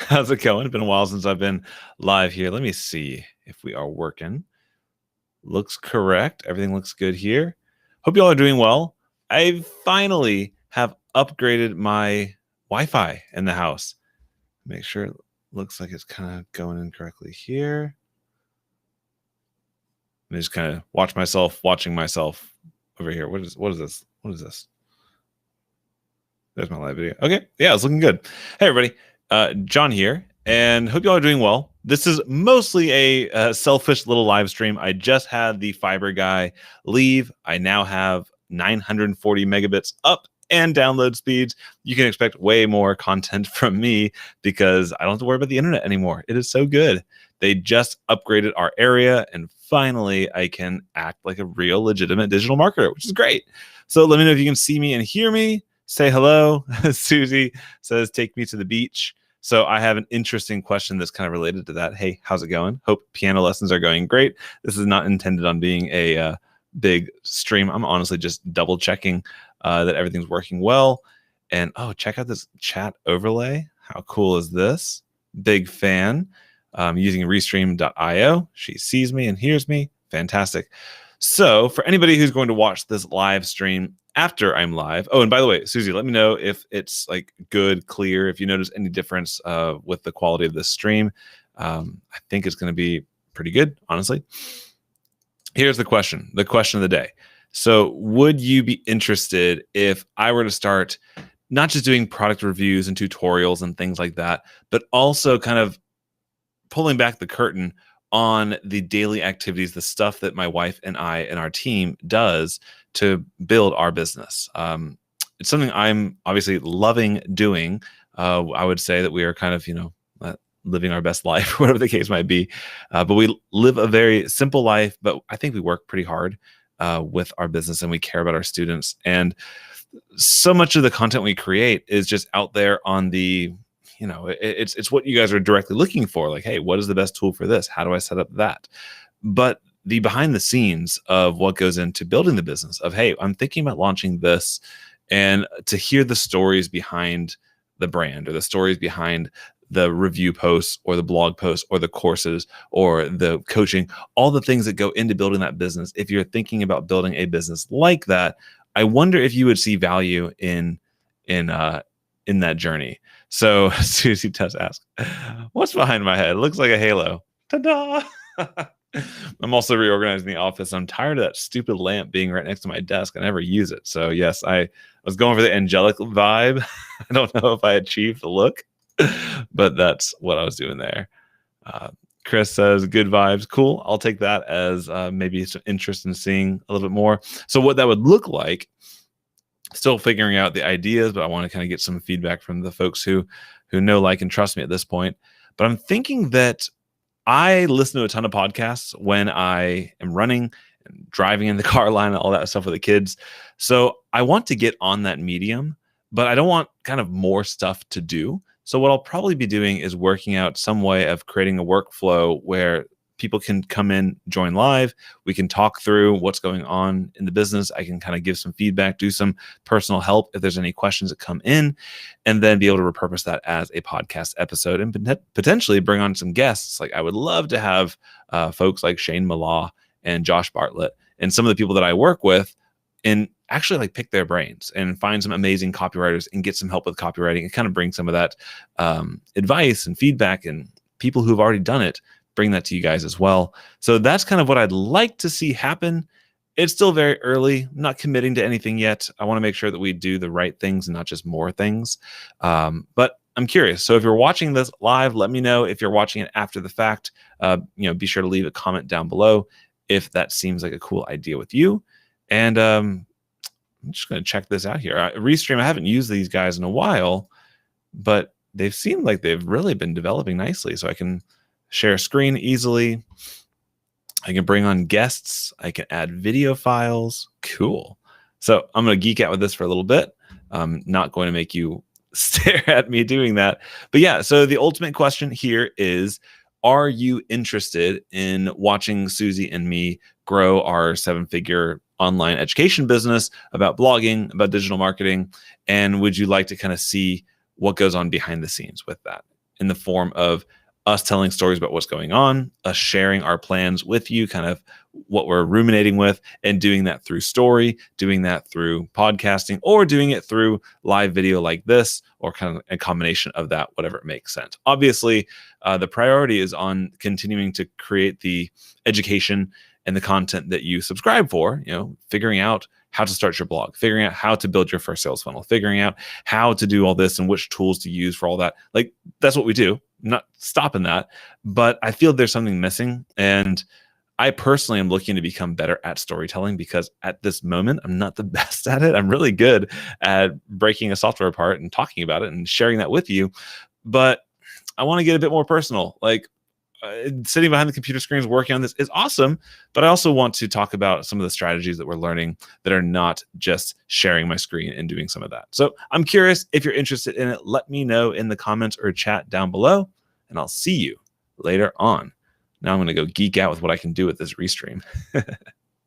How's it going? It's been a while since I've been live here. Let me see if we are working. Looks correct. Everything looks good here. Hope you all are doing well. I finally have upgraded my Wi-Fi in the house. Make sure it looks like it's kind of going in correctly here. Let me just kind of watching myself over here. What is this? What is this? There's my live video. Okay, yeah, it's looking good. Hey, everybody. John here, and hope you all are doing well. This is mostly a selfish little live stream. I just had the fiber guy leave. I now have 940 megabits up and download speeds. You can expect way more content from me because I don't have to worry about the internet anymore. It is so good. They just upgraded our area, and finally I can act like a real legitimate digital marketer, which is great. So let me know if you can see me and hear me. Say hello. Susie says, take me to the beach. So I have an interesting question that's kind of related to that. Hey, how's it going? Hope piano lessons are going great. This is not intended on being a big stream. I'm honestly just double checking that everything's working well. And oh, check out this chat overlay. How cool is this? Big fan. Using Restream.io. She sees me and hears me. Fantastic. So for anybody who's going to watch this live stream after I'm live. Oh, and by the way, Susie, let me know if it's like good, clear, if you notice any difference with the quality of this stream. I think it's going to be pretty good, honestly. Here's the question of the day. So would you be interested if I were to start not just doing product reviews and tutorials and things like that, but also kind of pulling back the curtain on the daily activities, the stuff that my wife and I and our team does to build our business. It's something I'm obviously loving doing. I would say that we are kind of, living our best life, whatever the case might be. But we live a very simple life, but I think we work pretty hard with our business and we care about our students. And so much of the content we create is just out there on the it's what you guys are directly looking for. Like, hey, what is the best tool for this? How do I set up that? But the behind the scenes of what goes into building the business of, hey, I'm thinking about launching this, and to hear the stories behind the brand or the stories behind the review posts or the blog posts or the courses or the coaching, all the things that go into building that business. If you're thinking about building a business like that, I wonder if you would see value in that journey. So Susie does ask, what's behind my head? It looks like a halo. Ta-da! I'm also reorganizing the office. I'm tired of that stupid lamp being right next to my desk. I never use it. So yes, I was going for the angelic vibe. I don't know if I achieved the look, but that's what I was doing there. Chris says, good vibes. Cool. I'll take that as maybe some interest in seeing a little bit more. So what that would look like, still figuring out the ideas, but I want to kind of get some feedback from the folks who know, like, and trust me at this point. But I'm thinking that I listen to a ton of podcasts when I am running and driving in the car line and all that stuff with the kids. So I want to get on that medium, but I don't want kind of more stuff to do. So what I'll probably be doing is working out some way of creating a workflow where people can come in, join live. We can talk through what's going on in the business. I can kind of give some feedback, do some personal help if there's any questions that come in, and then be able to repurpose that as a podcast episode and potentially bring on some guests. Like I would love to have folks like Shane Malaw and Josh Bartlett and some of the people that I work with, and actually like pick their brains and find some amazing copywriters and get some help with copywriting and kind of bring some of that advice and feedback and people who've already done it, bring that to you guys as well. So that's kind of what I'd like to see happen. It's still very early. I'm not committing to anything yet. I want to make sure that we do the right things and not just more things. But I'm curious. So if you're watching this live, let me know. If you're watching it after the fact, be sure to leave a comment down below if that seems like a cool idea with you. And I'm just going to check this out here. Restream, I haven't used these guys in a while, but they've seemed like they've really been developing nicely. So I can share a screen easily. I can bring on guests. I can add video files. Cool. So I'm going to geek out with this for a little bit. I'm not going to make you stare at me doing that. But yeah, so the ultimate question here is, are you interested in watching Susie and me grow our 7-figure online education business about blogging, about digital marketing? And would you like to kind of see what goes on behind the scenes with that? in the form of us telling stories about what's going on, us sharing our plans with you, kind of what we're ruminating with, and doing that through story, doing that through podcasting, or doing it through live video like this, or kind of a combination of that, whatever it makes sense. Obviously, the priority is on continuing to create the education and the content that you subscribe for, figuring out how to start your blog, figuring out how to build your first sales funnel, figuring out how to do all this and which tools to use for all that. Like, that's what we do. I'm not stopping that, but I feel there's something missing. And I personally am looking to become better at storytelling, because at this moment, I'm not the best at it. I'm really good at breaking a software apart and talking about it and sharing that with you. But I want to get a bit more personal. Like, sitting behind the computer screens working on this is awesome, but I also want to talk about some of the strategies that we're learning that are not just sharing my screen and doing some of that. So I'm curious if you're interested in it. Let me know in the comments or chat down below, and I'll see you later on. Now I'm going to go geek out with what I can do with this Restream.